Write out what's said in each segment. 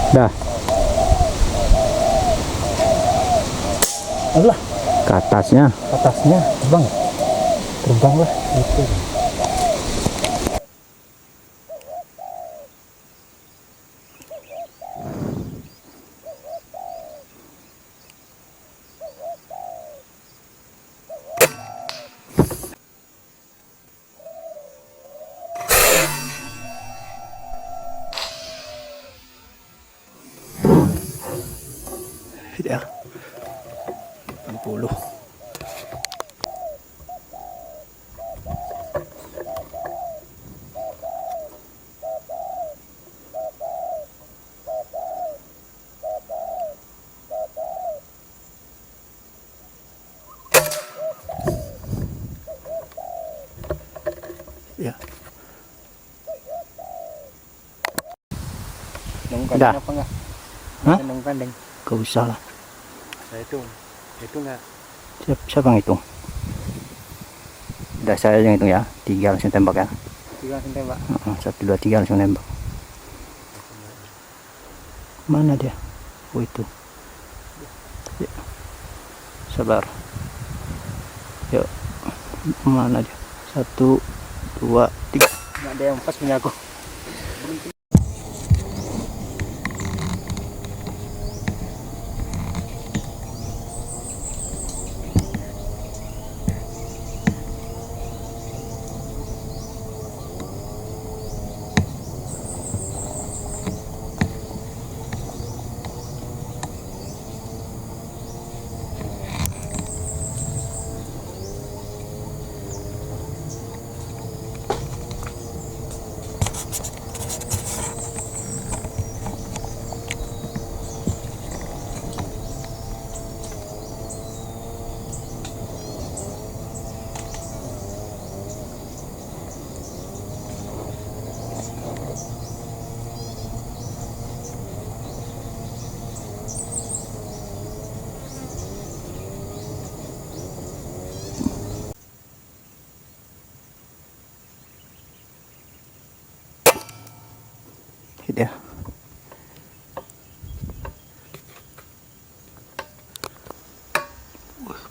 Dah. Allah, Ke atasnya. atasnya terbang. Terbang lah itu. Ya. 60. Ya. Nung Udah. kandeng apa enggak? Hah? Nung kandeng. Gak usah lah. Saya itu enggak. Siapa yang hitung? Udah saya yang hitung ya. 3 langsung tembak ya. 3 langsung tembak. 1, 2, 3 langsung nembak. Mana dia? Oh itu. Ya. Sabar. Yuk. Mana dia? 1, 2, 3. Enggak ada yang pas punya aku. Hit ya.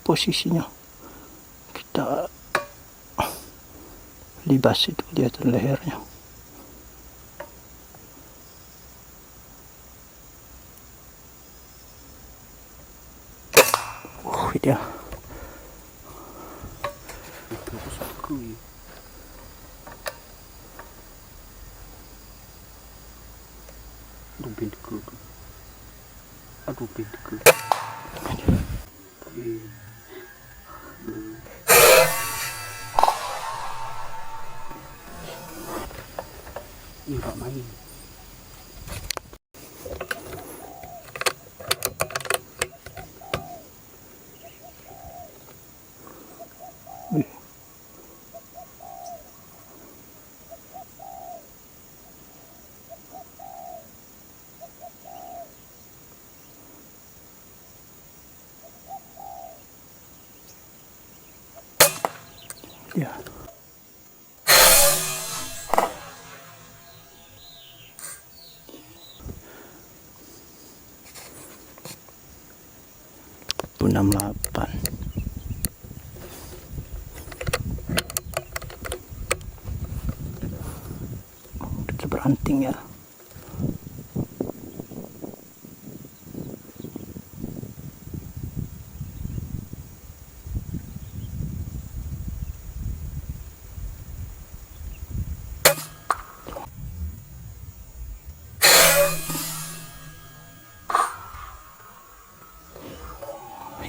Posisinya kita libas itu lihat lehernya. Hit ya. Aduh bintiku. Aduh bintiku. Ini enggak main. Ya. Enam 8. Udah beranting ya.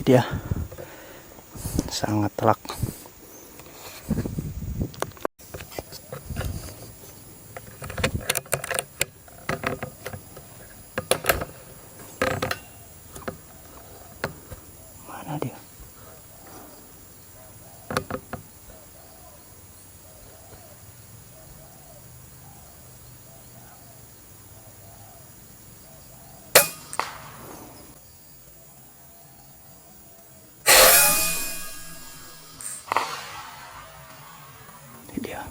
Dia sangat telak. Mana dia? Dia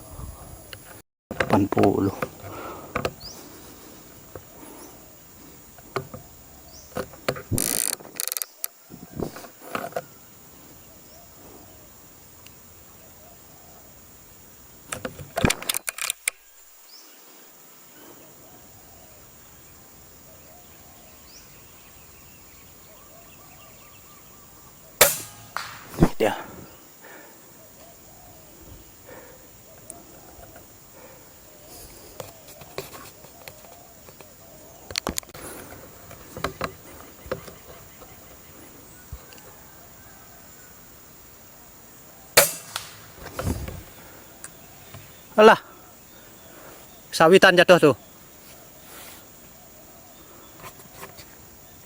80. dia. Alah, sawitan jatuh tuh.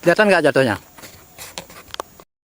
Kelihatan nggak jatuhnya?